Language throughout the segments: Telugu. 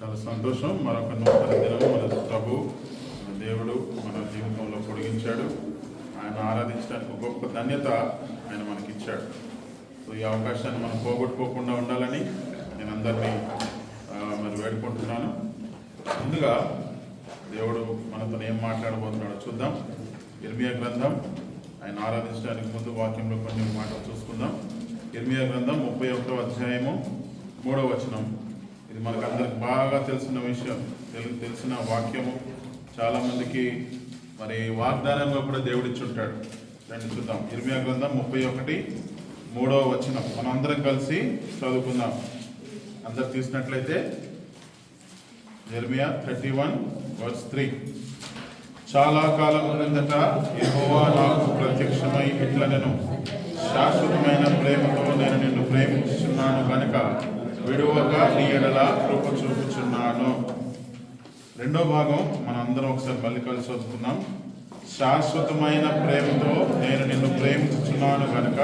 చాలా సంతోషం. మరొక నూతన దినం మన ప్రభు మన దేవుడు మన జీవితంలో పొడిగించాడు. ఆయన ఆరాధించడానికి ఒక గొప్ప ధన్యత ఆయన మనకిచ్చాడు. సో ఈ అవకాశాన్ని మనం పోగొట్టుకోకుండా ఉండాలని నేను అందరినీ మరి వేడుకుంటున్నాను. ముందుగా దేవుడు మనతో ఏం మాట్లాడబోతున్నాడో చూద్దాం. ఇర్మియా గ్రంథం, ఆయన ఆరాధించడానికి ముందు వాక్యంలో కొన్ని మాటలు చూసుకుందాం. ఇర్మియా గ్రంథం 31వ అధ్యాయము 3వ వచనం. ఇది మనకు అందరికి బాగా తెలిసిన విషయం, తెలిసిన వాక్యము. చాలామందికి మరి వాగ్దానంగా కూడా దేవుడు ఇచ్చుంటాడు. రండి చూద్దాం. ఇర్మియా గ్రంథం 31:3వ వచనం మనందరం కలిసి చదువుకుందాం. అందరు తీసినట్లయితే ఇర్మియా 31:3. చాలా కాలం క్రిందట యెహోవా నాకు ప్రత్యక్షమై ఇట్లనెను, శాశ్వతమైన ప్రేమతో నేను నిన్ను ప్రేమించుచున్నాను కనుక విడువక నీ ఎడల కృప చూపుచున్నాను. రెండో భాగం మనందరం ఒకసారి మళ్ళీ కలిసి చదువుకుందాం. శాశ్వతమైన ప్రేమతో నేను నిన్ను ప్రేమించుచున్నాను కనుక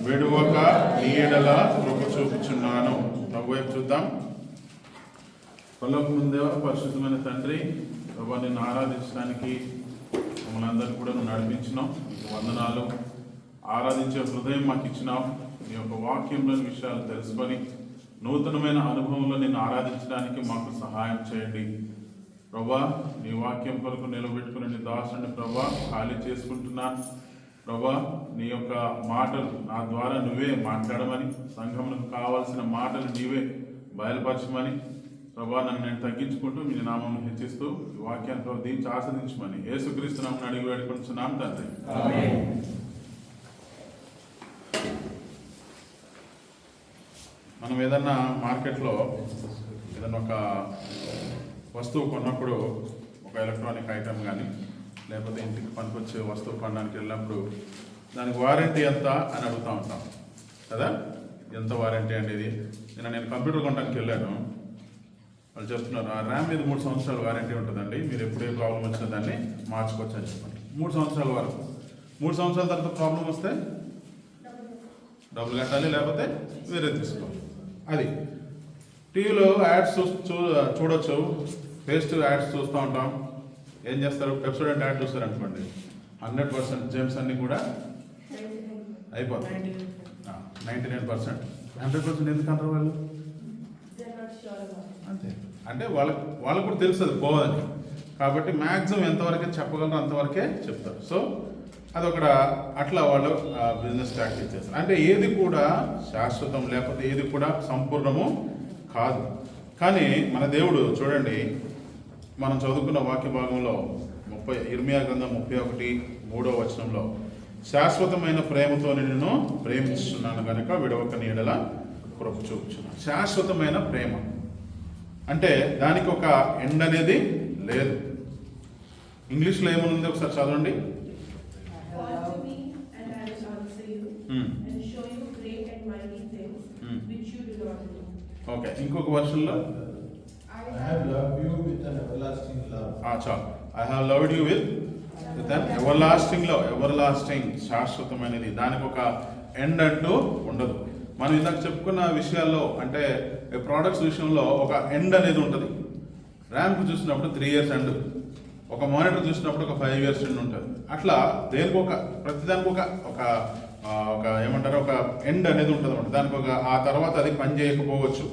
విడువక నీ ఎడల కృప చూపుచున్నాను. ప్రభు వైపు చూద్దాం. పరలోకమందు పరిశుద్ధమైన తండ్రి, ప్రభు నిన్ను ఆరాధించడానికి మమ్మల్ని అందరినీ కూడా నువ్వు నడిపించినావు. నీకు వందనాలు. ఆరాధించే హృదయం మాకు ఇచ్చినావు. నీ యొక్క వాక్యంలోని విషయాలు తెలుసుకొని నూతనమైన అనుభవంలో నిన్ను ఆరాధించడానికి మాకు సహాయం చేయండి ప్రభా. నీ వాక్యం కొరకు నిలబెట్టుకుని నీ దాసుని ప్రభా ఖాళీ చేసుకుంటున్నాను ప్రభా. నీ యొక్క మాటలు నా ద్వారా నువ్వే మాట్లాడమని, సంఘములకు కావాల్సిన మాటలు నీవే బయలుపరచమని ప్రభా, నన్ను నేను తగ్గించుకుంటూ మీ నామం హెచ్చిస్తూ ఈ వాక్యాన్ని దీనికి ఆస్వాదించమని యేసుక్రీస్తు నామమున అడిగి వేడుకుంటున్నాం తండ్రి. మనం ఏదన్నా మార్కెట్లో ఏదన్నా ఒక వస్తువు కొన్నప్పుడు, ఒక ఎలక్ట్రానిక్ ఐటమ్ కానీ లేకపోతే ఇంటికి పనికొచ్చే వస్తువు కొనడానికి వెళ్ళినప్పుడు దానికి వారంటీ ఎంత అని అడుగుతూ ఉంటాం కదా. ఎంత వారంటీ అండి ఇది? నేను కంప్యూటర్ కొనడానికి వెళ్ళాను. వాళ్ళు చెప్తున్నారు ఆ ర్యామ్ మీద 3 సంవత్సరాలు వారంటీ ఉంటుందండి, మీరు ఎప్పుడే ప్రాబ్లం వచ్చినా దాన్ని మార్చుకోవచ్చు అని చెప్పండి. 3 సంవత్సరాల వరకు. 3 సంవత్సరాల తర్వాత ప్రాబ్లం వస్తే డబ్బులు కట్టాలి, లేకపోతే వేరే తీసుకోవాలి. అది టీవీలో యాడ్స్ చూడొచ్చు, ఫేస్ట్ యాడ్స్ చూస్తూ ఉంటాం. ఏం చేస్తారు? పెప్సోడెంట్ యాడ్ చూస్తారు అనుకోండి, 100% జేమ్స్ అన్నీ కూడా అయిపోతాయి. 99%. 100% ఎందుకు అంటారు వాళ్ళు? అంతే. అంటే వాళ్ళకు కూడా తెలుసు అది పోవదని, కాబట్టి మ్యాక్సిమం ఎంతవరకే చెప్పగలరో అంతవరకే చెప్తారు. సో అదొకటి అట్లా వాళ్ళు బిజినెస్ ప్రాక్టీస్ చేస్తారు. అంటే ఏది కూడా శాశ్వతం, లేకపోతే ఏది కూడా సంపూర్ణము కాదు. కానీ మన దేవుడు చూడండి, మనం చదువుకున్న వాక్య భాగంలో ఇర్మియా గ్రంథం 31:3వ వచనంలో శాశ్వతమైన ప్రేమతో నిన్ను ప్రేమిస్తున్నాను కనుక విడవక నీ ఎడల కృప చూపుచున్నాను. శాశ్వతమైన ప్రేమ అంటే దానికి ఒక ఎండ్ అనేది లేదు. ఇంగ్లీష్లో ఏమనుంది ఒకసారి చదవండి. ఓకే, ఇంకొక వర్షన్లో చాలు, I have loved you with an ever lasting, శాశ్వతమైనది. దానికి ఒక ఎండ్ అంటూ ఉండదు. మనం ఇందాక చెప్పుకున్న విషయాల్లో అంటే ప్రోడక్ట్స్ విషయంలో ఒక ఎండ్ అనేది ఉంటుంది. ర్యాంప్ చూసినప్పుడు 3 years ఎండ్, ఒక మానిటర్ చూసినప్పుడు ఒక 5 years ఎండ్ ఉంటుంది. అట్లా దేనికి ప్రతిదానికి ఒక ఏమంటారు, ఒక ఎండ్ అనేది ఉంటుంది అన్నమాట. దానికి ఆ తర్వాత అది పని చేయకపోవచ్చు,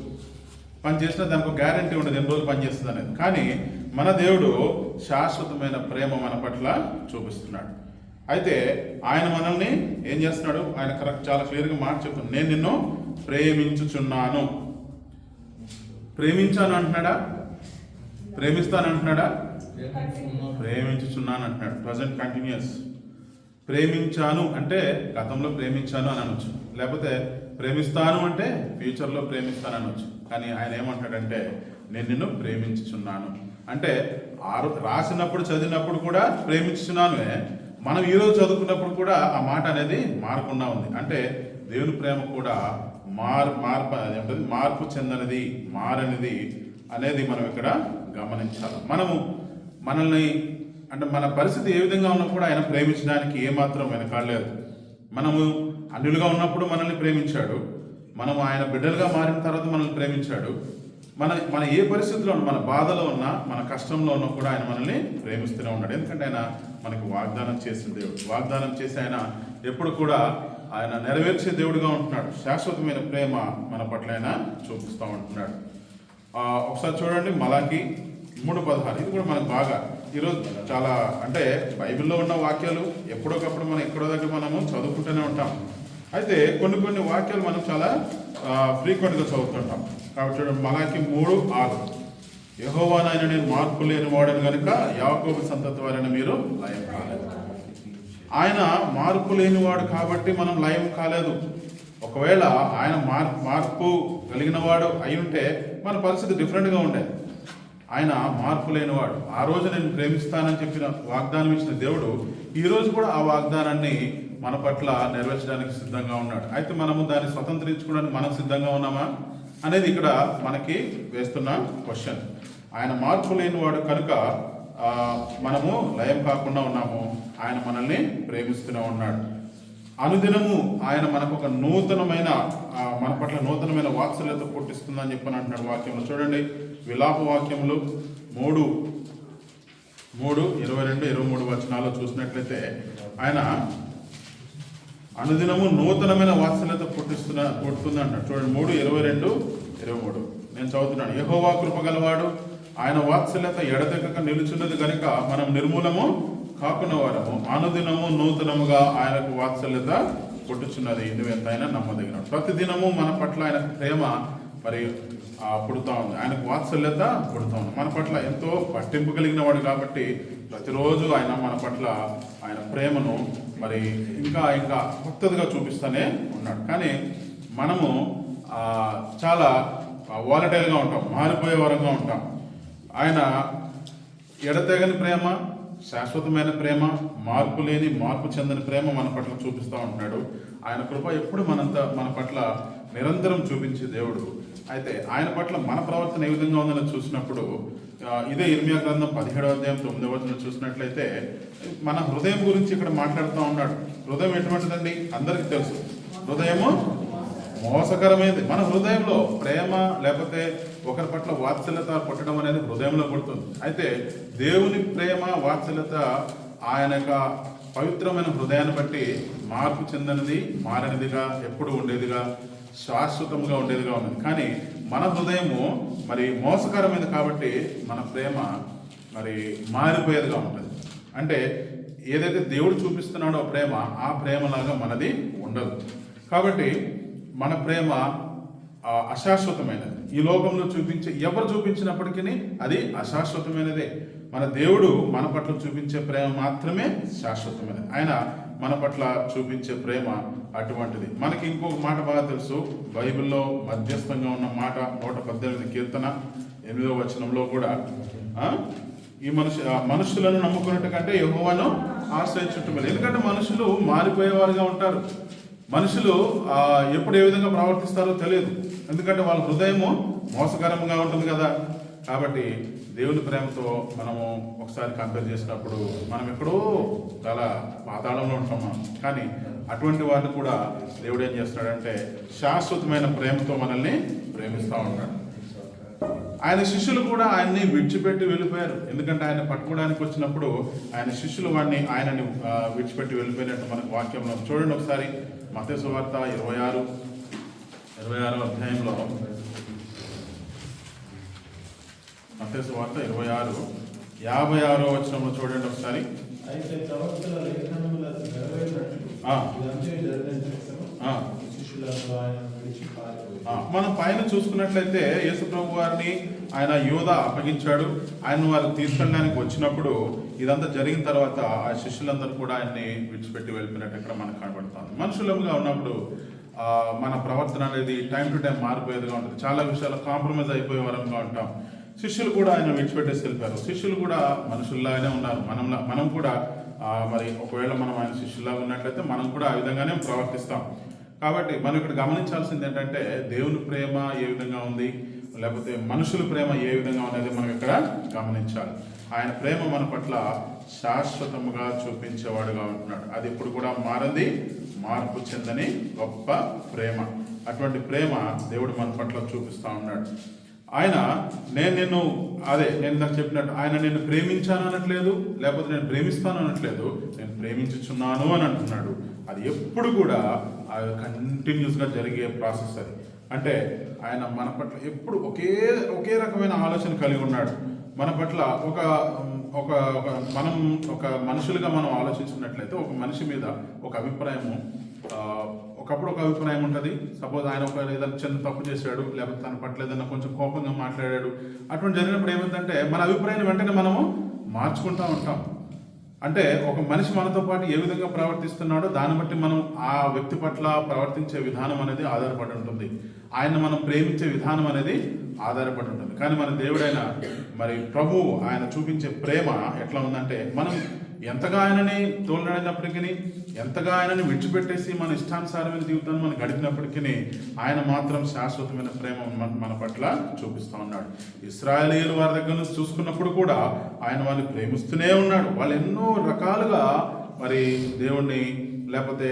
పని చేసినా దానికి ఒక గ్యారంటీ ఉండదు ఎన్ని రోజులు పని చేస్తుంది అనేది. కానీ మన దేవుడు శాశ్వతమైన ప్రేమ మన పట్ల చూపిస్తున్నాడు. అయితే ఆయన మనల్ని ఏం చేస్తున్నాడు? ఆయన చాలా క్లియర్గా మాట చెప్తున్నాడు. నేను నిన్ను ప్రేమించుచున్నాను. ప్రేమించాను అంటున్నాడా? ప్రేమిస్తాను అంటున్నాడా? ప్రేమించుచున్నాను అంటున్నాడు. Present continuous. ప్రేమించాను అంటే గతంలో ప్రేమించాను అని అనొచ్చు, లేకపోతే ప్రేమిస్తాను అంటే ఫ్యూచర్లో ప్రేమిస్తాను అనొచ్చు. కానీ ఆయన ఏమంటాడంటే నేను నిన్ను ప్రేమించుచున్నాను అంటే రాసినప్పుడు చదివినప్పుడు కూడా ప్రేమించుచున్నాను. మనం ఈరోజు చదువుకున్నప్పుడు కూడా ఆ మాట అనేది మారకుండా ఉంది. అంటే దేవుని ప్రేమ కూడా మార్పు చెందనిది, మారనిది అనేది మనం ఇక్కడ గమనించాలి. మనల్ని అంటే మన పరిస్థితి ఏ విధంగా ఉన్నప్పుడు ఆయన ప్రేమించడానికి ఏమాత్రం వెనకాడలేదు. మనము అన్యులుగా ఉన్నప్పుడు మనల్ని ప్రేమించాడు, మనము ఆయన బిడ్డలుగా మారిన తర్వాత మనల్ని ప్రేమించాడు, మన ఏ పరిస్థితిలో ఉన్నా, మన బాధలో ఉన్నా, మన కష్టంలో ఉన్నా కూడా ఆయన మనల్ని ప్రేమిస్తూనే ఉన్నాడు. ఎందుకంటే ఆయన మనకు వాగ్దానం చేసిన దేవుడు. వాగ్దానం చేసి ఆయన ఎప్పుడు కూడా ఆయన నెరవేర్చే దేవుడుగా ఉంటున్నాడు. శాశ్వతమైన ప్రేమ మన పట్ల ఆయన చూపిస్తూ ఉంటున్నాడు. ఒకసారి చూడండి, మలాకి 3:16. ఇది కూడా మనకు బాగా ఈరోజు చాలా, అంటే బైబిల్లో ఉన్న వాక్యాలు ఎప్పుడొకప్పుడు మనం ఎక్కడో దగ్గర మనము చదువుకుంటూనే ఉంటాం. అయితే కొన్ని వాక్యాలు మనం చాలా ఫ్రీక్వెంట్గా చదువుతుంటాం. కాబట్టి చూడండి, మలాకి 3:6. యెహోవానైన నేను మార్పు లేని వాడను కనుక యాకోబు సంతతి వారైన మీరు లయం కాలేదు. ఆయన మార్పు లేనివాడు కాబట్టి మనం లయం కాలేదు. ఒకవేళ ఆయన మార్పు కలిగిన వాడు అయి ఉంటే మన పరిస్థితి డిఫరెంట్గా ఉండేది. ఆయన మార్పు లేనివాడు. ఆ రోజు నేను ప్రేమిస్తానని చెప్పిన వాగ్దానం ఇచ్చిన దేవుడు ఈరోజు కూడా ఆ వాగ్దానాన్ని మన పట్ల నెరవేర్చడానికి సిద్ధంగా ఉన్నాడు. అయితే మనము దాన్ని స్వతంత్రించుకోవడానికి మనం సిద్ధంగా ఉన్నామా అనేది ఇక్కడ మనకి వేస్తున్న క్వశ్చన్. ఆయన మార్పు లేనివాడు కనుక మనము లయం కాకుండా ఉన్నాము. ఆయన మనల్ని ప్రేమిస్తూనే ఉన్నాడు. అనుదినము ఆయన మనకు ఒక నూతనమైన, మన పట్ల నూతనమైన వాత్సల్యత పుట్టిస్తుందని చెప్పని అంటున్నాడు వాక్యంలో. చూడండి, విలాప వాక్యములు 3:22-23 వచనాల్లో చూసినట్లయితే ఆయన అనుదినము నూతనమైన వాత్సల్యత పుట్టుతుంది అంటాడు. చూడండి, 3:22-23 నేను చదువుతున్నాను. యెహోవా కృపగలవాడు, ఆయన వాత్సల్యత ఎడతెగక నిలుచున్నది కనుక మనం నిర్మూలము కాకున్న వారము. అనుదినము నూతనముగా ఆయనకు వాత్సల్యత పుట్టుచున్నది, నువ్వు ఎంతైనా నమ్మదగిన. ప్రతిదినము మన పట్ల ఆయన ప్రేమ మరి పుడుతూ ఉంది. ఆయనకు వాత్సల్యత పుడుతూ ఉంది. మన పట్ల ఎంతో పట్టింపు కలిగిన వాడు కాబట్టి ప్రతిరోజు ఆయన మన పట్ల ఆయన ప్రేమను మరి ఇంకా కొత్తదిగా చూపిస్తూనే ఉన్నాడు. కానీ మనము చాలా వాలటైల్గా ఉంటాం, మారిపోయే వరంగా ఉంటాం. ఆయన ఎడతెగని ప్రేమ, శాశ్వతమైన ప్రేమ, మార్పు లేని, మార్పు చెందని ప్రేమ మన పట్ల చూపిస్తూ ఉంటున్నాడు. ఆయన కృప ఎప్పుడు మన పట్ల నిరంతరం చూపించే దేవుడు. అయితే ఆయన పట్ల మన ప్రవర్తన ఏ విధంగా ఉందని చూసినప్పుడు ఇదే ఇర్మియా గ్రంథం 17:9 చూసినట్లయితే మన హృదయం గురించి ఇక్కడ మాట్లాడుతూ ఉన్నాడు. హృదయం ఎటువంటిదండి? అందరికీ తెలుసు, హృదయము మోసకరమైనది. మన హృదయంలో ప్రేమ లేకపోతే ఒకరి పట్ల వాత్సల్యత పుట్టడం అనేది హృదయంలో పుడుతుంది. అయితే దేవుని ప్రేమ, వాత్సల్యత ఆయన యొక్క పవిత్రమైన హృదయాన్ని బట్టి మార్పు చెందనిది, మారనిదిగా, ఎప్పుడు ఉండేదిగా, శాశ్వతంగా ఉండేదిగా ఉన్నది. కానీ మన హృదయము మరి మోసకరమైనది కాబట్టి మన ప్రేమ మరి మారిపోయేదిగా ఉంటుంది. అంటే ఏదైతే దేవుడు చూపిస్తున్నాడో ప్రేమ, ఆ ప్రేమలాగా మనది ఉండదు. కాబట్టి మన ప్రేమ అశాశ్వతమైనది. ఈ లోకంలో ఎవరు చూపించినప్పటికీ అది అశాశ్వతమైనదే. మన దేవుడు మన పట్ల చూపించే ప్రేమ మాత్రమే శాశ్వతమైనది. ఆయన మన పట్ల చూపించే ప్రేమ అటువంటిది. మనకి ఇంకొక మాట బాగా తెలుసు, బైబిల్లో మధ్యస్థంగా ఉన్న మాట 118 కీర్తన 8వ వచనంలో కూడా ఈ మనుషులను నమ్ముకున్నట్టు కంటే యెహోవాను ఆశ్రయించుట మేలు. ఎందుకంటే మనుషులు మారిపోయేవారుగా ఉంటారు. మనుషులు ఎప్పుడు ఏ విధంగా ప్రవర్తిస్తారో తెలియదు. ఎందుకంటే వాళ్ళ హృదయము మోసకరంగా ఉంటుంది కదా. కాబట్టి దేవుని ప్రేమతో మనము ఒకసారి కంపేర్ చేసినప్పుడు మనం ఎక్కడో చాలా పాతాళంలో ఉంటాం మనం. కానీ అటువంటి వాటిని కూడా దేవుడు ఏం చేస్తాడంటే శాశ్వతమైన ప్రేమతో మనల్ని ప్రేమిస్తూ ఉంటాడు. ఆయన శిష్యులు కూడా ఆయన్ని విడిచిపెట్టి వెళ్ళిపోయారు. ఎందుకంటే ఆయన పట్టుకోవడానికి వచ్చినప్పుడు ఆయన శిష్యులు ఆయనని విడిచిపెట్టి వెళ్ళిపోయినట్టు మనకు వాక్యంలో చూడండి. ఒకసారి మత్తయి సువార్త 26వ అధ్యాయంలో, మత్తయి సువార్త 26:56 వచనంలో చూడండి ఒకసారి. మనం పైన చూసుకున్నట్లయితే యేసు ప్రభు వారిని ఆయన యోధ అప్పగించాడు. ఆయన వారు తీసుకెళ్ళడానికి వచ్చినప్పుడు ఇదంతా జరిగిన తర్వాత ఆ శిష్యులందరూ కూడా ఆయన్ని విడిచిపెట్టి వెళ్ళిపోయినట్టు ఇక్కడ మనకు కనబడుతుంది. మనుషులంగా ఉన్నప్పుడు మన ప్రవర్తన అనేది టైం టు టైం మారిపోయేదిగా ఉంటుంది. చాలా విషయాలు కాంప్రమైజ్ అయిపోయే వరంగా ఉంటాం. శిష్యులు కూడా ఆయన విడిచిపెట్టేసి వెళ్ళిపోయారు. శిష్యులు కూడా మనుషుల్లాగానే ఉన్నారు. మనం కూడా మరి ఒకవేళ మనం ఆయన శిష్యుల్లాగా ఉన్నట్లయితే మనం కూడా ఆ విధంగానే ప్రవర్తిస్తాం. కాబట్టి మనం ఇక్కడ గమనించాల్సింది ఏంటంటే దేవుని ప్రేమ ఏ విధంగా ఉంది, లేకపోతే మనుషుల ప్రేమ ఏ విధంగా ఉన్నది మనం ఇక్కడ గమనించాలి. ఆయన ప్రేమ మన పట్ల శాశ్వతముగా చూపించేవాడుగా ఉంటున్నాడు. అది ఇప్పుడు కూడా మారింది, మార్పు చెందని గొప్ప ప్రేమ. అటువంటి ప్రేమ దేవుడు మన పట్ల చూపిస్తూ ఉన్నాడు. ఆయన నేను ఇందాక చెప్పినట్టు ఆయన నిన్ను ప్రేమించాను అనట్లేదు, లేకపోతే నేను ప్రేమిస్తాను అనట్లేదు, నేను ప్రేమించుచున్నాను అని అంటున్నాడు. అది ఎప్పుడు కూడా కంటిన్యూస్గా జరిగే ప్రాసెస్ అది. అంటే ఆయన మన పట్ల ఎప్పుడు ఒకే రకమైన ఆలోచన కలిగి ఉన్నాడు. మన పట్ల ఒక మనుషులుగా మనం ఆలోచించినట్లయితే ఒక మనిషి మీద ఒక అభిప్రాయము, ఒకప్పుడు ఒక అభిప్రాయం ఉంటుంది. సపోజ్ ఆయన ఏదైనా చిన్న తప్పు చేశాడు, లేకపోతే తన పట్ల ఏదైనా కొంచెం కోపంగా మాట్లాడాడు, అటువంటి జరిగినప్పుడు ఏమైందంటే మన అభిప్రాయాన్ని వెంటనే మనము మార్చుకుంటూ ఉంటాం. అంటే ఒక మనిషి మనతో పాటు ఏ విధంగా ప్రవర్తిస్తున్నాడో దాన్ని బట్టి మనం ఆ వ్యక్తి పట్ల ప్రవర్తించే విధానం అనేది ఆధారపడి ఉంటుంది. ఆయన మనం ప్రేమించే విధానం అనేది ఆధారపడి ఉంటుంది. కానీ మన దేవుడైన మరి ప్రభువు ఆయన చూపించే ప్రేమ ఎట్లా ఉందంటే, మనం ఎంతగా ఆయనని తోలనడినప్పటికీ, ఎంతగా ఆయనని విడిచిపెట్టేసి మన ఇష్టానుసారమైన జీవితాన్ని మనం గడిపినప్పటికీ ఆయన మాత్రం శాశ్వతమైన ప్రేమ మన పట్ల చూపిస్తూ ఉన్నాడు. ఇశ్రాయేలీయులు వారి దగ్గర నుంచి చూసుకున్నప్పుడు కూడా ఆయన వాళ్ళని ప్రేమిస్తూనే ఉన్నాడు. వాళ్ళు ఎన్నో రకాలుగా మరి దేవుణ్ణి లేకపోతే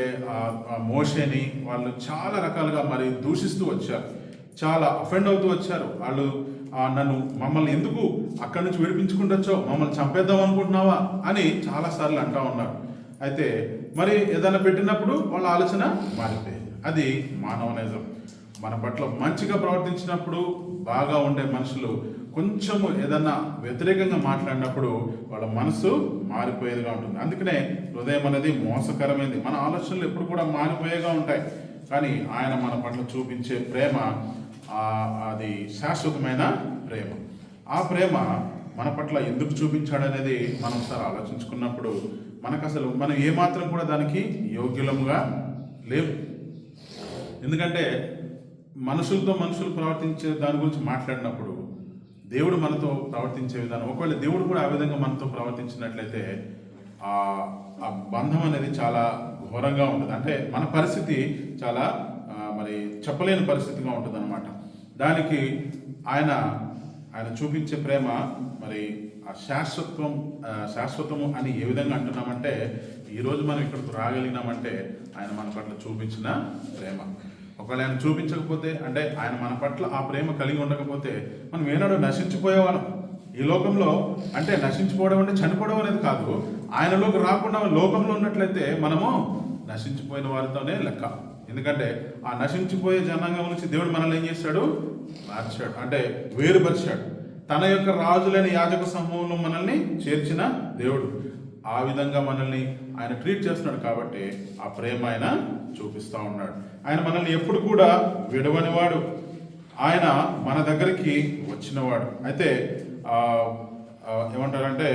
మోషేని వాళ్ళు చాలా రకాలుగా మరి దూషిస్తూ వచ్చారు, చాలా అఫెండ్ అవుతూ వచ్చారు. వాళ్ళు మమ్మల్ని ఎందుకు అక్కడి నుంచి విడిపించుకుంటొచ్చో, మమ్మల్ని చంపేద్దాం అనుకుంటున్నావా అని చాలాసార్లు అంటూ ఉన్నారు. అయితే మరి ఏదైనా పెట్టినప్పుడు వాళ్ళ ఆలోచన మారిపోయింది. అది మానవ నైజం. మన పట్ల మంచిగా ప్రవర్తించినప్పుడు బాగా ఉండే మనుషులు కొంచెము ఏదన్నా వ్యతిరేకంగా మాట్లాడినప్పుడు వాళ్ళ మనసు మారిపోయేదిగా ఉంటుంది. అందుకనే హృదయం అనేది మోసకరమైంది. మన ఆలోచనలు ఎప్పుడు కూడా మారిపోయేగా ఉంటాయి. కానీ ఆయన మన పట్ల చూపించే ప్రేమ అది శాశ్వతమైన ప్రేమ. ఆ ప్రేమ మన పట్ల ఎందుకు చూపించాడనేది మనం ఒకసారి ఆలోచించుకున్నప్పుడు మనం ఏమాత్రం కూడా దానికి యోగ్యులముగా లేవు. ఎందుకంటే మనుషులతో మనుషులు ప్రవర్తించే దాని గురించి మాట్లాడినప్పుడు దేవుడు మనతో ప్రవర్తించే విధానం, ఒకవేళ దేవుడు కూడా ఆ విధంగా మనతో ప్రవర్తించినట్లయితే ఆ బంధం అనేది చాలా ఘోరంగా ఉంటుంది. అంటే మన పరిస్థితి చాలా మరి చెప్పలేని పరిస్థితిగా ఉంటుంది అన్నమాట. దానికి ఆయన చూపించే ప్రేమ మరి ఆ శాశ్వతము అని ఏ విధంగా అంటున్నామంటే, ఈరోజు మనం ఇక్కడికి రాగలిగినామంటే ఆయన మన పట్ల చూపించిన ప్రేమ. ఒకవేళ ఆయన చూపించకపోతే, అంటే ఆయన మన పట్ల ఆ ప్రేమ కలిగి ఉండకపోతే మనం ఏనాడు నశించిపోయేవాళ్ళం ఈ లోకంలో. అంటే నశించిపోవడం అంటే చనిపోవడం అనేది కాదు, ఆయనలోకి రాకుండా లోకంలో ఉన్నట్లయితే మనము నశించిపోయిన వారితోనే లెక్క. ఎందుకంటే ఆ నశించిపోయే జనాంగం నుంచి దేవుడు మనల్ని ఏం చేశాడు? మార్చాడు, అంటే వేరుపరిచాడు. తన యొక్క రాజులైన యాజక సమూహంలో మనల్ని చేర్చిన దేవుడు. ఆ విధంగా మనల్ని ఆయన ట్రీట్ చేస్తున్నాడు. కాబట్టి ఆ ప్రేమ ఆయన చూపిస్తూ ఉన్నాడు. ఆయన మనల్ని ఎప్పుడు కూడా విడవనివాడు. ఆయన మన దగ్గరికి వచ్చినవాడు. అయితే ఏమంటారంటే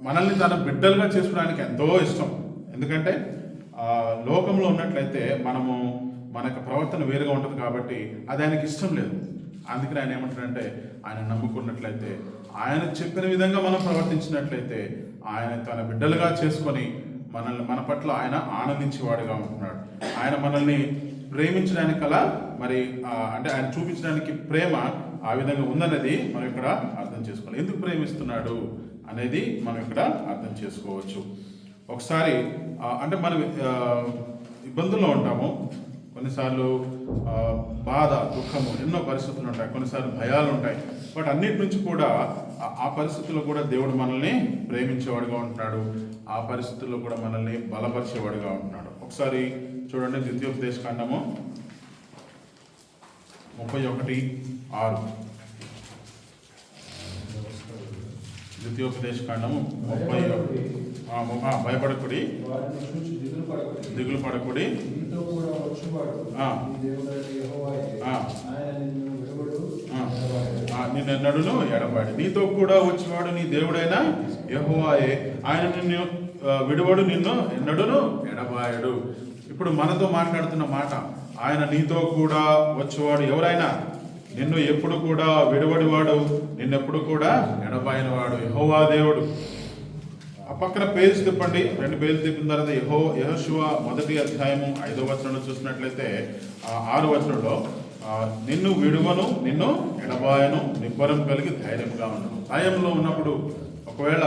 మనల్ని తన బిడ్డలుగా చేసుకోవడానికి ఎంతో ఇష్టం. ఎందుకంటే లోకంలో ఉన్నట్లయితే మన యొక్క ప్రవర్తన వేరుగా ఉంటుంది కాబట్టి అది ఆయనకి ఇష్టం లేదు. అందుకని ఆయన ఏమంటాడంటే, ఆయన నమ్ముకున్నట్లయితే, ఆయన చెప్పిన విధంగా మనం ప్రవర్తించినట్లయితే ఆయన తన బిడ్డలుగా చేసుకొని మన పట్ల ఆయన ఆనందించేవాడుగా ఉంటున్నాడు. ఆయన మనల్ని ప్రేమించడానికి మరి అంటే ఆయన చూపించడానికి ప్రేమ ఆ విధంగా ఉందనేది మనం ఇక్కడ అర్థం చేసుకోవాలి. ఎందుకు ప్రేమిస్తున్నాడు అనేది మనం ఇక్కడ అర్థం చేసుకోవచ్చు. ఒకసారి అంటే మనం ఇబ్బందుల్లో ఉంటాము, కొన్నిసార్లు బాధ, దుఃఖము, ఎన్నో పరిస్థితులు ఉంటాయి, కొన్నిసార్లు భయాలు ఉంటాయి. బట్ అన్నిటి నుంచి కూడా ఆ పరిస్థితుల్లో కూడా దేవుడు మనల్ని ప్రేమించేవాడుగా ఉంటున్నాడు. ఆ పరిస్థితుల్లో కూడా మనల్ని బలపరిచేవాడుగా ఉంటున్నాడు. ఒకసారి చూడండి, ద్వితీయోపదేశకాండము 31:6. ద్వితీయోపదేశకాండము 31. భయపడకుడి, దిగులు పడకుడి, నిన్నెన్నడును ఎడబాడి. నీతో కూడా వచ్చేవాడు నీ దేవుడైన యెహోవాయే, ఆయన నిన్ను విడువడు, నిన్ను ఎన్నడును ఎడబాయడు. ఇప్పుడు మనతో మాట్లాడుతున్న మాట, ఆయన నీతో కూడా వచ్చేవాడు. ఎవరైనా నిన్ను ఎప్పుడు కూడా విడవడివాడు, నిన్నెప్పుడు కూడా ఎడబాయినవాడు యెహోవా దేవుడు. ఆ పక్కన పేజ్ తిప్పండి, 2 పేజీలు తిప్పిన తర్వాత యెహోషువ 1 అధ్యాయము 5వ వచనంలో చూసినట్లయితే 6వ వచనంలో, నిన్ను విడువను, నిన్ను ఎడబాయను, నిబ్బరం కలిగి ధైర్యంగా ఉండను. భయంలో ఉన్నప్పుడు ఒకవేళ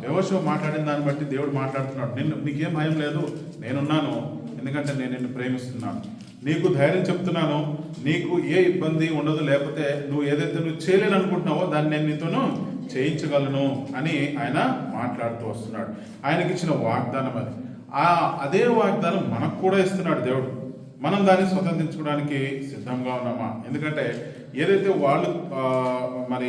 యెహోషువ మాట్లాడిన దాన్ని బట్టి దేవుడు మాట్లాడుతున్నాడు, నీకేం భయం లేదు, నేనున్నాను, ఎందుకంటే నేను నిన్ను ప్రేమిస్తున్నాను. నీకు ధైర్యం చెప్తున్నాను, నీకు ఏ ఇబ్బంది ఉండదు, లేకపోతే నువ్వు ఏదైతే నువ్వు చేయలేని అనుకుంటున్నావో దాన్ని నేను నీతోను చేయించగలను అని ఆయన మాట్లాడుతూ వస్తున్నాడు. ఆయనకి ఇచ్చిన వాగ్దానం అది. అదే వాగ్దానం మనకు కూడా ఇస్తున్నాడు దేవుడు. మనం దాన్ని స్వతంత్రించుకోవడానికి సిద్ధంగా ఉన్నామా? ఎందుకంటే ఏదైతే వాళ్ళు మరి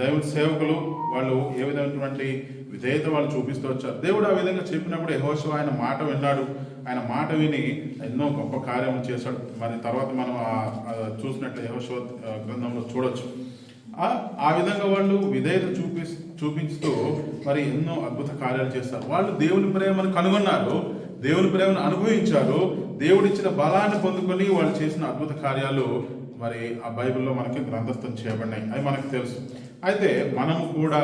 దేవుడి సేవకులు వాళ్ళు ఏ విధమైనటువంటి విధేయత వాళ్ళు చూపిస్తూ వచ్చారు, దేవుడు ఆ విధంగా చెప్పినప్పుడు యెహోషువ ఆయన మాట విన్నాడు. ఆయన మాట విని ఎన్నో గొప్ప కార్యములు చేశాడు. మరి తర్వాత మనం చూసినట్లు యెహోషువ గ్రంథంలో చూడొచ్చు. ఆ విధంగా వాళ్ళు విధేయత చూపిస్తూ మరి ఎన్నో అద్భుత కార్యాలు చేస్తారు. వాళ్ళు దేవుని ప్రేమను కనుగొన్నారు, దేవుని ప్రేమను అనుభవించారు, దేవుడిచ్చిన బలాన్ని పొందుకొని వాళ్ళు చేసిన అద్భుత కార్యాలు మరి ఆ బైబిల్లో మనకి గ్రంథస్థం చేయబడినాయి. అవి మనకు తెలుసు. అయితే మనము కూడా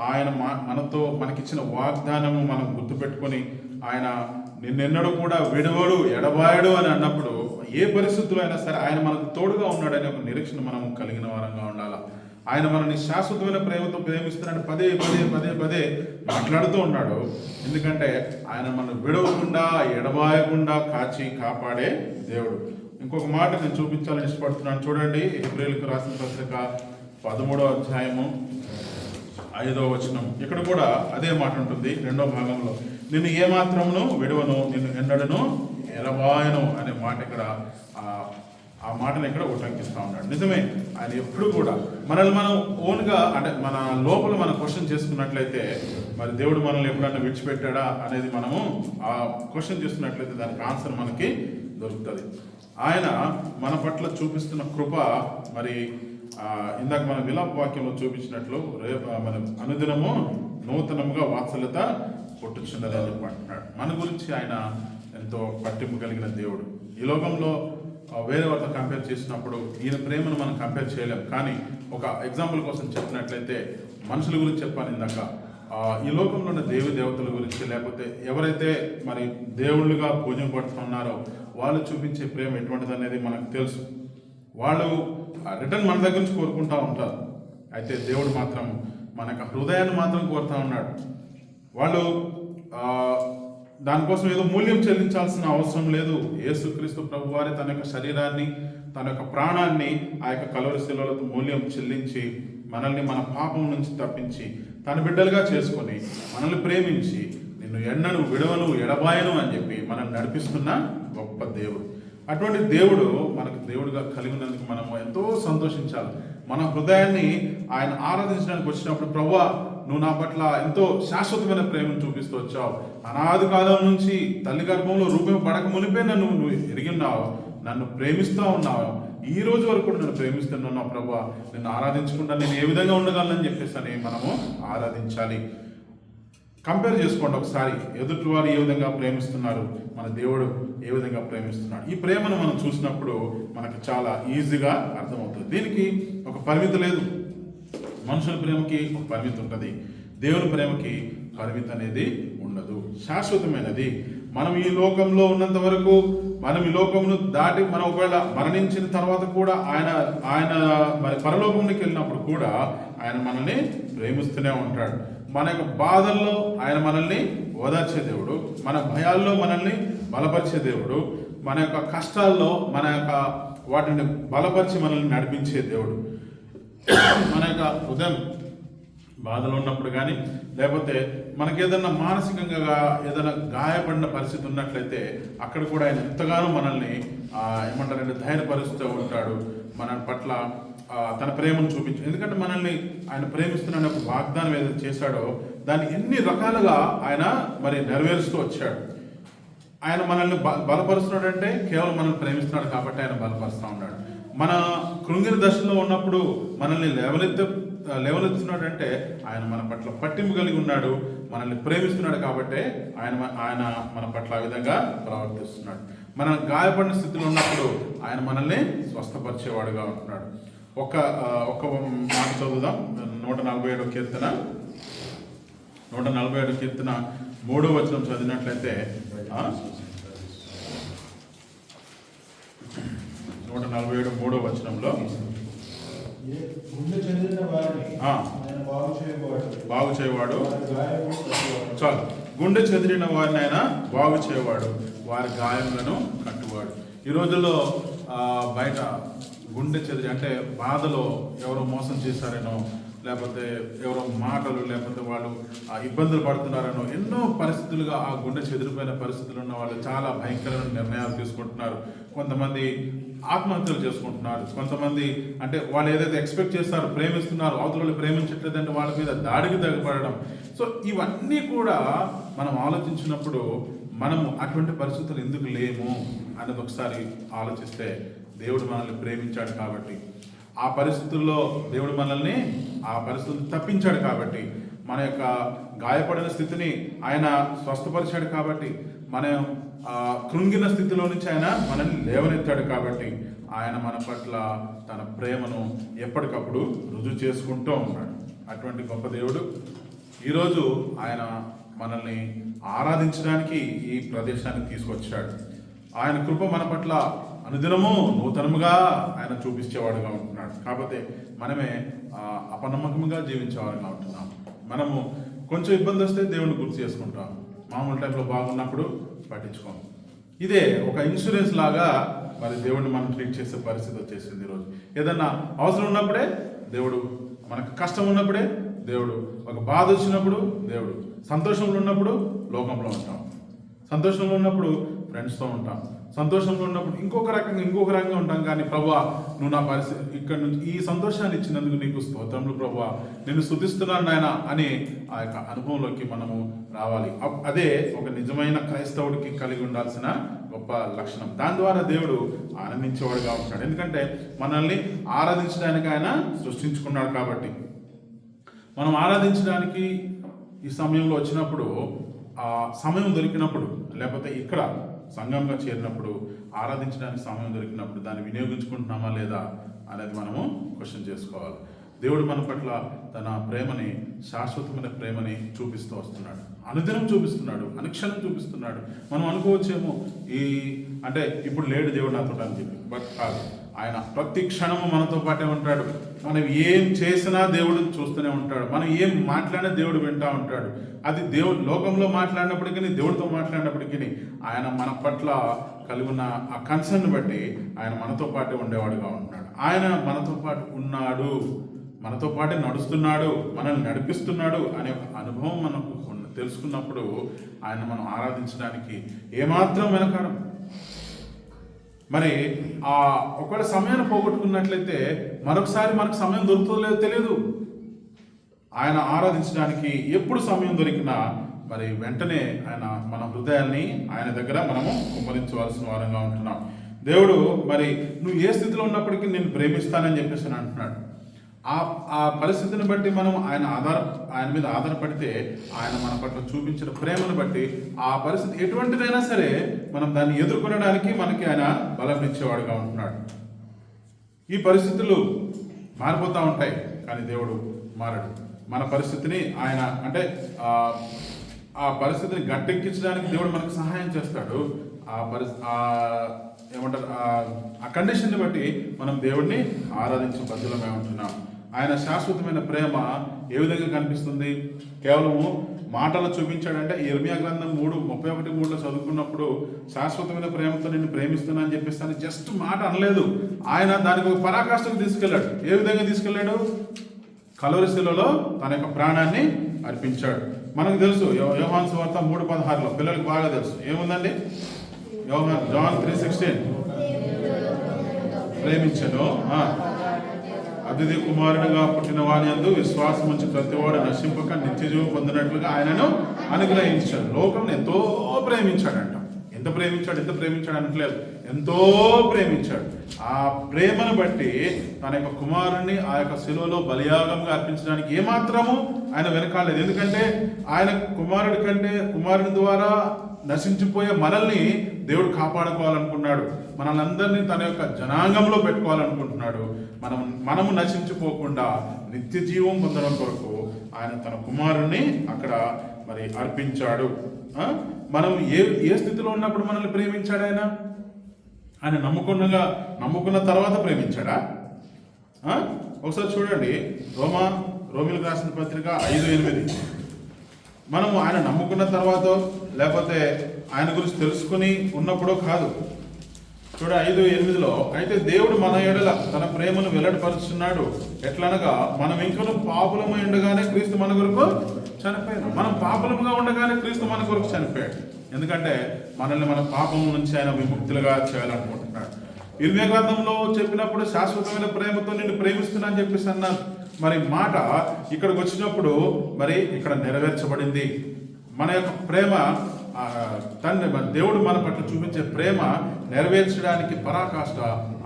ఆయన మనతో మనకిచ్చిన వాగ్దానము మనం గుర్తుపెట్టుకొని ఆయన నిన్నెన్నడూ కూడా విడవడు ఎడబాయడు అని అన్నప్పుడు ఏ పరిస్థితుల్లో అయినా సరే ఆయన మనకు తోడుగా ఉన్నాడనే ఒక నిరీక్షణ మనం కలిగిన వారంగా ఉండాలి. ఆయన మనల్ని శాశ్వతమైన ప్రేమతో ప్రేమిస్తున్నాడు. పదే పదే పదే పదే మాట్లాడుతూ ఉన్నాడు. ఎందుకంటే ఆయన మనం విడవకుండా ఎడబాయకుండా కాపాడే దేవుడు. ఇంకొక మాట నేను చూపించాలని ఇష్టపడుతున్నాను. చూడండి, హెబ్రీయులకు రాసిన పత్రిక 13వ అధ్యాయము 5వ వచనం. ఇక్కడ కూడా అదే మాట ఉంటుంది 2వ భాగంలో. నిన్ను ఏమాత్రమును విడవను, నిన్ను ఎన్నడను ఎడబాయను అనే మాట ఇక్కడ ఆ మాటను ఇక్కడ ఉటంకిస్తూ ఉన్నాడు. నిజమే, ఆయన ఎప్పుడు కూడా మనల్ని మనం ఓన్గా అంటే మన లోపల మనం క్వశ్చన్ చేసుకున్నట్లయితే మరి దేవుడు మనల్ని ఎప్పుడన్నా విడిచిపెట్టాడా అనేది మనము ఆ క్వశ్చన్ చేసుకున్నట్లయితే దానికి ఆన్సర్ మనకి దొరుకుతుంది. ఆయన మన పట్ల చూపిస్తున్న కృప మరి ఇందాక మన విలాప వాక్యంలో చూపించినట్లు మన అనుదినము నూతనముగా వాత్సల్యత పుట్టుచున్నది అని చెప్పి అంటున్నాడు. మన గురించి ఆయన ఎంతో పట్టింపు కలిగిన దేవుడు. ఈ లోకంలో వేరే వాళ్ళతో కంపేర్ చేసినప్పుడు ఈయన ప్రేమను మనం కంపేర్ చేయలేం. కానీ ఒక ఎగ్జాంపుల్ కోసం చెప్పినట్లయితే మనుషుల గురించి చెప్పాను ఇందాక. ఈ లోకంలో ఉన్న దేవతల గురించి, లేకపోతే ఎవరైతే మరి దేవుళ్ళుగా పూజింపబడుతున్నారో వాళ్ళు చూపించే ప్రేమ ఎటువంటిది అనేది మనకు తెలుసు. వాళ్ళు రిటర్న్ మన దగ్గర నుంచి కోరుకుంటూ ఉంటారు. అయితే దేవుడు మాత్రం మన యొక్క హృదయాన్ని మాత్రం కోరుతూ ఉన్నాడు. వాళ్ళు దానికోసం ఏదో మూల్యం చెల్లించాల్సిన అవసరం లేదు. యేసుక్రీస్తు ప్రభువారి తన యొక్క శరీరాన్ని, తన యొక్క ప్రాణాన్ని ఆ యొక్క కలువరి శిలువలో మూల్యం చెల్లించి మనల్ని మన పాపం నుంచి తప్పించి తన బిడ్డలుగా చేసుకొని మనల్ని ప్రేమించి నిన్ను ఎన్నను విడవను ఎడబాయను అని చెప్పి మనం నడిపిస్తున్న గొప్ప దేవుడు. అటువంటి దేవుడు మనకు దేవుడుగా కలిగి ఉన్నందుకు మనము ఎంతో సంతోషించాలి. మన హృదయాన్ని ఆయన ఆరాధించడానికి వచ్చినప్పుడు, ప్రభువా నువ్వు నా పట్ల ఎంతో శాశ్వతమైన ప్రేమను చూపిస్తూ వచ్చావు, అనాది కాలం నుంచి తల్లి గర్భంలో రూపం పడక మునిపే నువ్వు ఎరిగి ఉన్నావు, నన్ను ప్రేమిస్తూ ఉన్నావు, ఈ రోజు వరకు కూడా నన్ను ప్రేమిస్తున్నావు ప్రభువా, నిన్ను ఆరాధించకుండా నేను ఏ విధంగా ఉండగలనని చెప్పేసి అని మనము ఆరాధించాలి. కంపేర్ చేసుకోండి ఒకసారి, ఎదుటి వారు ఏ విధంగా ప్రేమిస్తున్నారు, మన దేవుడు ఏ విధంగా ప్రేమిస్తున్నాడు. ఈ ప్రేమను మనం చూసినప్పుడు మనకు చాలా ఈజీగా అర్థమవుతుంది. దీనికి ఒక పరిమితి లేదు. మనుషుల ప్రేమకి ఒక పరిమితి ఉంటుంది, దేవుని ప్రేమకి పరిమితి అనేది ఉండదు, శాశ్వతమైనది. మనం ఈ లోకంలో ఉన్నంత వరకు, మనం ఈ లోకమును దాటి మనం ఒకవేళ మరణించిన తర్వాత కూడా ఆయన మరి పరలోకంలోకి వెళ్ళినప్పుడు కూడా ఆయన మనల్ని ప్రేమిస్తూనే ఉంటాడు. మన యొక్క బాధల్లో ఆయన మనల్ని ఓదార్చే దేవుడు, మన భయాల్లో మనల్ని బలపరిచే దేవుడు, మన యొక్క కష్టాల్లో మన యొక్క వాటిని బలపరిచి మనల్ని నడిపించే దేవుడు. మన యొక్క హృదయం బాధలు ఉన్నప్పుడు కానీ, లేకపోతే మనకి ఏదన్నా మానసికంగా ఏదైనా గాయపడిన పరిస్థితి ఉన్నట్లయితే అక్కడ కూడా ఆయన ఎంతగానో మనల్ని ఏమంటారంటే ధైర్యపరుస్తూ ఉంటాడు. మన పట్ల తన ప్రేమను చూపించు. ఎందుకంటే మనల్ని ఆయన ప్రేమిస్తున్న ఒక వాగ్దానం ఏదైతే చేశాడో దాన్ని ఎన్ని రకాలుగా ఆయన మరి నెరవేరుస్తూ వచ్చాడు. ఆయన మనల్ని బలపరుస్తున్నాడంటే కేవలం మనల్ని ప్రేమిస్తున్నాడు కాబట్టి ఆయన బలపరుస్తూ ఉన్నాడు. మన కృంగిన దశలో ఉన్నప్పుడు మనల్ని లేవనెత్తున్నాడంటే ఆయన మన పట్ల పట్టింపు కలిగి ఉన్నాడు, మనల్ని ప్రేమిస్తున్నాడు కాబట్టి ఆయన మన పట్ల ఆ విధంగా ప్రవర్తిస్తున్నాడు. మనం గాయపడిన స్థితిలో ఉన్నప్పుడు ఆయన మనల్ని స్వస్థపరిచేవాడుగా ఉంటున్నాడు. ఒక మాట చదువుదాం. 147 కీర్తన 3వ వచనం చదివినట్లయితే 147 3వ వచనంలో బాగు చేయవాడు, చాలు, గుండె చెదిరిన వారిని ఆయన బాగు చేయవాడు, వారి గాయములను కట్టువాడు. ఈ రోజుల్లో బయట గుండె చెదిరి అంటే బాధలో ఎవరో మోసం చేశారనో, లేకపోతే ఎవరో మాటలు, లేకపోతే వాళ్ళు ఇబ్బందులు పడుతున్నారనో, ఎన్నో పరిస్థితులుగా ఆ గుండె చెదిరిపోయిన పరిస్థితులు ఉన్న వాళ్ళు చాలా భయంకరమైన నిర్ణయాలు తీసుకుంటున్నారు. కొంతమంది ఆత్మహత్యలు చేసుకుంటున్నారు. కొంతమంది అంటే వాళ్ళు ఏదైతే ఎక్స్పెక్ట్ చేస్తారో, ప్రేమిస్తున్నారు, అవతల వాళ్ళు ప్రేమించట్లేదంటే వాళ్ళ మీద దాడికి తగ్గపడడం. సో ఇవన్నీ కూడా మనం ఆలోచించినప్పుడు మనము అటువంటి పరిస్థితులు ఎందుకు లేము అనేది ఒకసారి ఆలోచిస్తే, దేవుడు మనల్ని ప్రేమించాడు కాబట్టి, ఆ పరిస్థితుల్లో దేవుడు మనల్ని ఆ పరిస్థితులు తప్పించాడు కాబట్టి, మన యొక్క గాయపడిన స్థితిని ఆయన స్వస్థపరిచాడు కాబట్టి, మన కృంగిన స్థితిలో నుంచి ఆయన మనల్ని లేవనెత్తాడు కాబట్టి, ఆయన మన పట్ల తన ప్రేమను ఎప్పటికప్పుడు రుజువు చేసుకుంటూ ఉన్నాడు. అటువంటి గొప్ప దేవుడు ఈరోజు ఆయన మనల్ని ఆరాధించడానికి ఈ ప్రదేశానికి తీసుకొచ్చాడు. ఆయన కృప మన పట్ల అనుదినము నూతనముగా ఆయన చూపించేవాడుగా ఉంటున్నాడు. కాకపోతే మనమే అపనమ్మకంగా జీవించేవాడుగా ఉంటున్నాం. మనము కొంచెం ఇబ్బంది వస్తే దేవుడిని గుర్తు చేసుకుంటాం, మామూలు టైంలో బాగున్నప్పుడు పట్టించుకోం. ఇదే ఒక ఇన్సూరెన్స్ లాగా మరి దేవుడిని మనం ట్రీట్ చేసే పరిస్థితి వచ్చేసింది. ఈరోజు ఏదన్నా అవసరం ఉన్నప్పుడే దేవుడు, మనకు కష్టం ఉన్నప్పుడే దేవుడు, ఒక బాధ వచ్చినప్పుడు దేవుడు, సంతోషంలో ఉన్నప్పుడు లోకంలో ఉంటాం, సంతోషంలో ఉన్నప్పుడు ఫ్రెండ్స్తో ఉంటాం, సంతోషంలో ఉన్నప్పుడు ఇంకొక రకంగా ఉంటాం. కానీ ప్రభువా, నువ్వు నా పరిస్థితి ఇక్కడి నుంచి ఈ సంతోషాన్ని ఇచ్చినందుకు నీకు స్తోత్రములు ప్రభువా, నేను స్తుతిస్తున్నాను నాయన అని ఆ యొక్క అనుభవంలోకి మనము రావాలి. అదే ఒక నిజమైన క్రైస్తవుడికి కలిగి ఉండాల్సిన గొప్ప లక్షణం. దాని ద్వారా దేవుడు ఆనందించేవాడుగా ఉంటాడు. ఎందుకంటే మనల్ని ఆరాధించడానికి ఆయన సృష్టించుకున్నాడు కాబట్టి, మనం ఆరాధించడానికి ఈ సమయంలో వచ్చినప్పుడు, ఆ సమయం దొరికినప్పుడు, లేకపోతే ఇక్కడ సంఘంగా చేరినప్పుడు, ఆరాధించడానికి సమయం దొరికినప్పుడు దాన్ని వినియోగించుకుంటున్నామా లేదా అనేది మనము క్వశ్చన్ చేసుకోవాలి. దేవుడు మన పట్ల తన ప్రేమని, శాశ్వతమైన ప్రేమని చూపిస్తూ వస్తున్నాడు. అనుదినం చూపిస్తున్నాడు, అనుక్షణం చూపిస్తున్నాడు. మనం అనుకోవచ్చేమో అంటే ఇప్పుడు లేడు దేవుడు నాతో అని చెప్పి, బట్ కాదు. ఆయన ప్రతి క్షణము మనతో పాటే ఉంటాడు. మనం ఏం చేసినా దేవుడు చూస్తూనే ఉంటాడు. మనం ఏం మాట్లాడినా దేవుడు వింటూ ఉంటాడు. అది దేవుడు లోకంలో మాట్లాడినప్పటికీ, దేవుడితో మాట్లాడినప్పటికీ ఆయన మన పట్ల కలిగి ఉన్న ఆ కన్సర్న్ బట్టి ఆయన మనతో పాటే ఉండేవాడుగా ఉంటున్నాడు. ఆయన మనతో పాటు ఉన్నాడు, మనతో పాటే నడుస్తున్నాడు, మనల్ని నడిపిస్తున్నాడు అనే ఒక అనుభవం మనకు తెలుసుకున్నప్పుడు ఆయన మనం ఆరాధించడానికి ఏమాత్రం వెనకాడం. మరి ఒకవేళ సమయాన్ని పోగొట్టుకున్నట్లయితే మరొకసారి మనకు సమయం దొరుకుతుందో లేదో తెలియదు. ఆయన ఆరాధించడానికి ఎప్పుడు సమయం దొరికినా మరి వెంటనే ఆయన మన హృదయాల్ని ఆయన దగ్గర మనము కుమ్మరించవలసిన వారంగా ఉంటున్నాం. దేవుడు మరి నువ్వు ఏ స్థితిలో ఉన్నప్పటికీ నేను ప్రేమిస్తానని చెప్పేసి అంటున్నాడు. ఆ పరిస్థితిని బట్టి మనం ఆయన మీద ఆధారపడితే, ఆయన మన పట్ల చూపించిన ప్రేమను బట్టి ఆ పరిస్థితి ఎటువంటిదైనా సరే మనం దాన్ని ఎదుర్కొనడానికి మనకి ఆయన బలం ఇచ్చేవాడుగా ఉంటున్నాడు. ఈ పరిస్థితులు మారిపోతూ ఉంటాయి, కానీ దేవుడు మారడు. మన పరిస్థితిని ఆయన అంటే ఆ పరిస్థితిని గట్టెక్కించడానికి దేవుడు మనకు సహాయం చేస్తాడు. ఏమంటారు, ఆ కండిషన్ని బట్టి మనం దేవుడిని ఆరాధించే బద్దులమే ఉంటున్నాం. ఆయన శాశ్వతమైన ప్రేమ ఏ విధంగా కనిపిస్తుంది? కేవలము మాటలు చూపించాడంటే, ఇర్మియా గ్రంథం 31:3 చదువుకున్నప్పుడు శాశ్వతమైన ప్రేమతో నిన్ను ప్రేమిస్తున్నా అని చెప్పేసి జస్ట్ మాట అనలేదు. ఆయన దానికి ఒక పరాకాష్ఠకు తీసుకెళ్ళాడు. ఏ విధంగా తీసుకెళ్ళాడు? కలువరి శిలువలో తన యొక్క ప్రాణాన్ని అర్పించాడు. మనకు తెలుసు యోహాను సువార్త 3:16 పిల్లలకు బాగా తెలుసు. ఏముందండి? జాన్ 3:16 ప్రేమించను, అతిథి కుమారుడుగా పుట్టిన వాని యందు విశ్వాసం ఉంచి ప్రతివాడు నశింపక నిత్యజీవం పొందినట్లుగా ఆయనను అనుగ్రహించాడు. లోకం ఎంతో ప్రేమించాడంట. ఎంత ప్రేమించాడు అనట్లేదు, ఎంతో ప్రేమించాడు. ఆ ప్రేమను బట్టి తన యొక్క కుమారుణ్ణి ఆ యొక్క శిలువలో బలియాగంగా అర్పించడానికి ఏమాత్రము ఆయన వెనకాలేదు. ఎందుకంటే ఆయన కుమారుడి ద్వారా నశించిపోయే మనల్ని దేవుడు కాపాడుకోవాలనుకున్నాడు. మనల్ని తన యొక్క జనాంగంలో పెట్టుకోవాలనుకుంటున్నాడు. మనము నశించిపోకుండా నిత్య జీవం పొందడం కొరకు ఆయన తన కుమారుణ్ణి అక్కడ మరి అర్పించాడు. మనం ఏ స్థితిలో ఉన్నప్పుడు మనల్ని ప్రేమించాడు ఆయన నమ్ముకున్న తర్వాత ప్రేమించాడా? ఒకసారి చూడండి, రోమిలకు రాసిన పత్రిక 5:8. మనము ఆయన నమ్ముకున్న తర్వాత, లేకపోతే ఆయన గురించి తెలుసుకుని ఉన్నప్పుడో కాదు. చూడ 5:8 అయితే దేవుడు మన ఎడల తన ప్రేమను వెల్లడిపరుచున్నాడు. ఎట్లనగా మనం ఇంకను పాపులమై ఉండగానే క్రీస్తు మన కొరకు చనిపోయాడు. మనం పాపులముగా ఉండగానే క్రీస్తు మన కొరకు చనిపోయాడు. ఎందుకంటే మనల్ని మన పాపం నుంచి ఆయన విముక్తులుగా చేయాలనుకుంటున్నాడు. ఇర్మియా గ్రంథంలో చెప్పినప్పుడు శాశ్వతమైన ప్రేమతో నిన్ను ప్రేమిస్తున్నా అని చెప్పేసి అన్నారు. మరి మాట ఇక్కడికి వచ్చినప్పుడు మరి ఇక్కడ నెరవేర్చబడింది. మన యొక్క ప్రేమ తండ్రి దేవుడు మన పట్ల చూపించే ప్రేమ నెరవేర్చడానికి పరాకాష్ట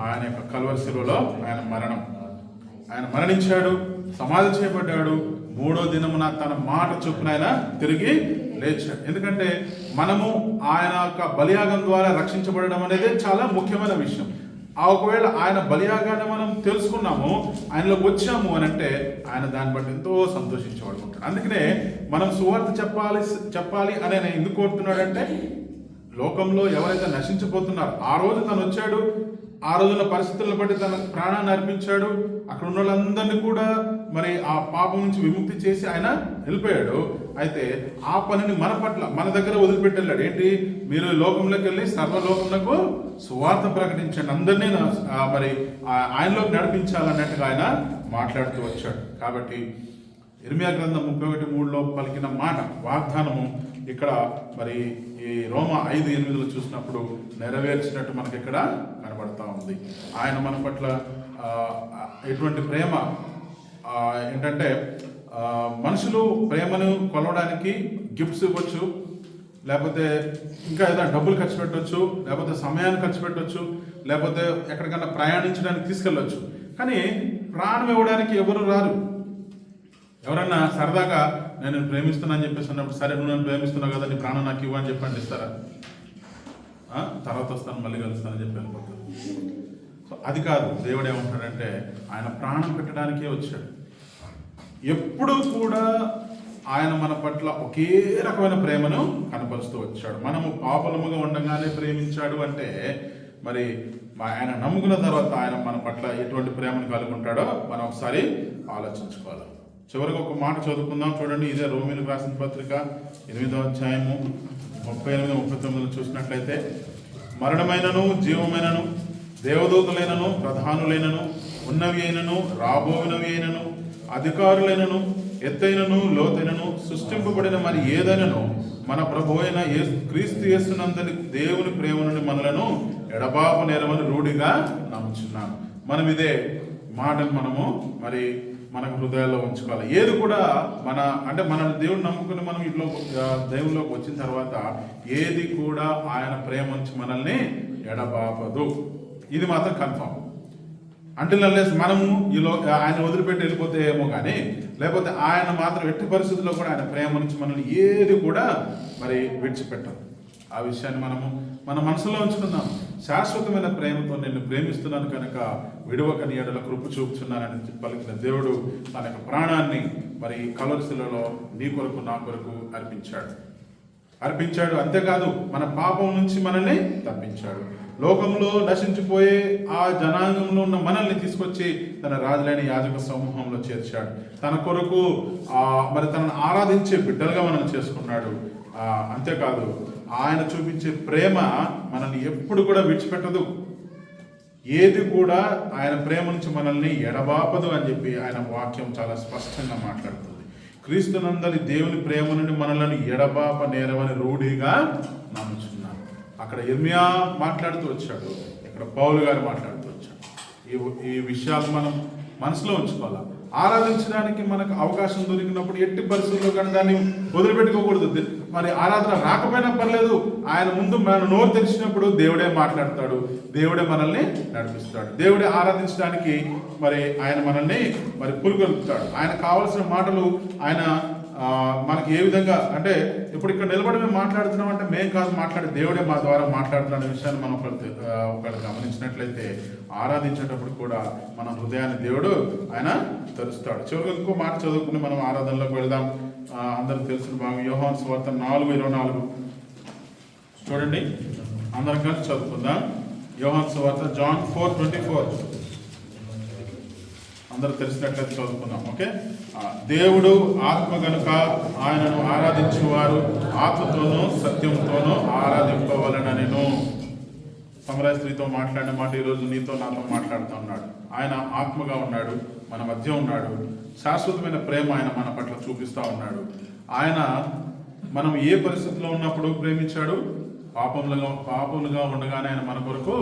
ఆయన యొక్క కల్వరి శిలువలో ఆయన మరణించాడు, సమాధి చేయబడ్డాడు. 3వ దినమున తన మాట చొప్పున ఆయన తిరిగి లేచాడు. ఎందుకంటే మనము ఆయన యొక్క బలియాగం ద్వారా రక్షించబడడం అనేది చాలా ముఖ్యమైన విషయం. ఒకవేళ ఆయన బలియాగాన్ని మనం తెలుసుకున్నాము, ఆయనలో వచ్చాము అని అంటే ఆయన దాన్ని బట్టి ఎంతో సంతోషించబడుకుంటాడు. అందుకనే మనం సువార్త చెప్పాలి అని ఆయన ఎందుకు కోరుతున్నాడంటే, లోకంలో ఎవరైతే నశించిపోతున్నారో ఆ రోజు తను వచ్చాడు, ఆ రోజున పరిస్థితులను బట్టి తన ప్రాణాన్ని అర్పించాడు. అక్కడ ఉన్న వాళ్ళందరినీ కూడా మరి ఆ పాపం నుంచి విముక్తి చేసి ఆయన వెళ్ళిపోయాడు. అయితే ఆ పనిని మన దగ్గర వదిలిపెట్టి వెళ్ళాడు. ఏంటి? మీరు లోకంలోకి వెళ్ళి సర్వలోకములకు సువార్త ప్రకటించండి, అందరినీ మరి ఆయనలోకి నడిపించాలన్నట్టుగా ఆయన మాట్లాడుతూ వచ్చాడు. కాబట్టి ఇర్మియా గ్రంథం 31:3 పలికిన మాట వాగ్దానము ఇక్కడ మరి ఈ రోమా 5:8 చూసినప్పుడు నెరవేర్చినట్టు మనకి ఇక్కడ కనబడతా ఉంది. ఆయన మన పట్ల ఎటువంటి ప్రేమ ఏంటంటే, మనుషులు ప్రేమను కొలవడానికి గిఫ్ట్స్ ఇవ్వచ్చు, లేకపోతే ఇంకా ఏదైనా డబ్బులు ఖర్చు పెట్టవచ్చు, లేకపోతే సమయాన్ని ఖర్చు పెట్టవచ్చు, లేకపోతే ఎక్కడికన్నా ప్రయాణించడానికి తీసుకెళ్ళవచ్చు. కానీ ప్రాణం ఇవ్వడానికి ఎవరు రారు. ఎవరన్నా సరదాగా నేను ప్రేమిస్తున్నా అని చెప్పేసి అన్నప్పుడు, సరే నువ్వు నన్ను ప్రేమిస్తున్నావు కదా, నీ ప్రాణం నాకు ఇవ్వని చెప్పండి ఇస్తారా? తర్వాత వస్తాను, మళ్ళీ కలుస్తానని చెప్పి వెళ్ళిపోతారు. సో అది కాదు. దేవుడు ఏమంటాడంటే, ఆయన ప్రాణం పెట్టడానికే వచ్చాడు. ఎప్పుడూ కూడా ఆయన మన పట్ల ఒకే రకమైన ప్రేమను కనపరుస్తూ వచ్చాడు. మనము పాపలముగా ఉండగానే ప్రేమించాడు అంటే, మరి ఆయన నమ్ముకున్న తర్వాత ఆయన మన పట్ల ఎటువంటి ప్రేమను కలుగుంటాడో మనం ఒకసారి ఆలోచించుకోవాలి. చివరికి ఒక మాట చదువుకుందాం, చూడండి. ఇదే రోమీయులకు రాసిన పత్రిక 8వ అధ్యాయము 38-39 చూసినట్లయితే, మరణమైనను జీవమైనను దేవదూతలైనను ప్రధానులైనను ఉన్నవి అయినను రాబోవినవి అయినను అధికారులైనను ఎత్తైనను లోతైనను సృష్టింపబడిన మరి ఏదైనను మన ప్రభు అయిన క్రీస్తు యేసునందరి దేవుని ప్రేమ నుండి మనలను ఎడబాపు నేరమని రూఢిగా నమ్ముచున్నాను. మనం ఇదే మాటలు మనము మరి మన హృదయాల్లో ఉంచుకోవాలి. ఏది కూడా మన దేవుడు నమ్ముకుని మనం ఇంట్లో దేవుల్లోకి వచ్చిన తర్వాత ఏది కూడా ఆయన ప్రేమ నుంచి మనల్ని ఎడబాపదు. ఇది మాత్రం కన్ఫర్మ్. అంటే మనము ఆయన వదిలిపెట్టి వెళ్ళిపోతే ఏమో కానీ, లేకపోతే ఆయన మాత్రం ఎట్టి పరిస్థితుల్లో కూడా ఆయన ప్రేమ నుంచి మనల్ని ఏది కూడా మరి విడిచిపెట్టదు. ఆ విషయాన్ని మనము మన మనసులో ఉంచుకుందాం. శాశ్వతమైన ప్రేమతో నేను ప్రేమిస్తున్నాను కనుక విడువక నీ ఎడల కృప చూపుచున్నానని పలికిన దేవుడు తన యొక్క ప్రాణాన్ని మరి కల్వరి శిలువలో నీ కొరకు నా కొరకు అర్పించాడు. అంతేకాదు మన పాపం నుంచి మనల్ని తప్పించాడు. లోకంలో నశించిపోయే ఆ జనాంగంలో ఉన్న మనల్ని తీసుకొచ్చి తన రాజులైన యాజక సమూహంలో చేర్చాడు. తన కొరకు మరి తనను ఆరాధించే బిడ్డలుగా మనల్ని చేసుకున్నాడు. అంతేకాదు ఆయన చూపించే ప్రేమ మనల్ని ఎప్పుడు కూడా విడిచిపెట్టదు. ఏది కూడా ఆయన ప్రేమ నుంచి మనల్ని ఎడబాపదు అని చెప్పి ఆయన వాక్యం చాలా స్పష్టంగా మాట్లాడుతుంది. క్రీస్తునందరి దేవుని ప్రేమ నుండి మనల్ని ఎడబాప నేరమని రూఢిగా నమ్ముచున్నాను. అక్కడ ఇర్మియా మాట్లాడుతూ వచ్చాడు, ఇక్కడ పౌలు గారు మాట్లాడుతూ వచ్చాడు. ఈ విషయాలు మనం మనసులో ఉంచుకోవాలి. ఆరాధించడానికి మనకు అవకాశం దొరికినప్పుడు ఎట్టి పరిస్థితుల్లో కానీ దాన్ని వదిలిపెట్టుకోకూడదు. మరి ఆరాధన రాకపోయినా పర్లేదు, ఆయన ముందు మన నోరు తెరిచినప్పుడు దేవుడే మాట్లాడతాడు, దేవుడే మనల్ని నడిపిస్తాడు. దేవుడే ఆరాధించడానికి మరి ఆయన మనల్ని మరి పురుగొల్పుతాడు. ఆయన కావలసిన మాటలు ఆయన మనకి ఏ విధంగా అంటే, ఇప్పుడు ఇక్కడ నిలబడి మేము మాట్లాడుతున్నాం అంటే మేము కాదు మాట్లాడే, దేవుడే మా ద్వారా మాట్లాడుతున్న విషయాన్ని మనం ఒకళ్ళు గమనించినట్లయితే ఆరాధించేటప్పుడు కూడా మన హృదయాన్ని దేవుడు ఆయన తెరుస్తాడు. చివరికి ఇంకో మాట చదువుకుని మనం ఆరాధనలోకి వెళ్దాం. అందరికి తెలిసిన భాగం యోహాను సువార్త 4:24 చూడండి. అందరం కలిసి చదువుకుందాం. యోహాను సువార్త John 4:24 అందరూ తెలిసినట్లయితే చదువుకుందాం. ఓకే. దేవుడు ఆత్మ గనుక ఆయనను ఆరాధించేవారు ఆత్మతోనూ సత్యంతోనూ ఆరాధింపవలననెను. సమరయ స్త్రీతో మాట్లాడిన మాట ఈరోజు నీతో నాతో మాట్లాడుతూ ఉన్నాడు. ఆయన ఆత్మగా ఉన్నాడు, మన మధ్య ఉన్నాడు. శాశ్వతమైన ప్రేమ ఆయన మన పట్ల చూపిస్తూ ఉన్నాడు. ఆయన మనం ఏ పరిస్థితిలో ఉన్నప్పుడు ప్రేమించాడు? పాపములుగా ఉండగానే ఆయన మన కొరకు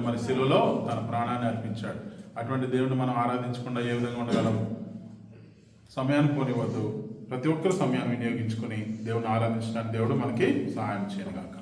మరి శిలువలో తన ప్రాణాన్ని అర్పించాడు. అటువంటి దేవుడిని మనం ఆరాధించకుండా ఏ విధంగా ఉండగలము? సమయాన్ని పోనివద్దు. ప్రతి ఒక్కరు సమయాన్ని వినియోగించుకుని దేవుని ఆరాధించడానికి దేవుడు మనకి సహాయం చేయను గాక.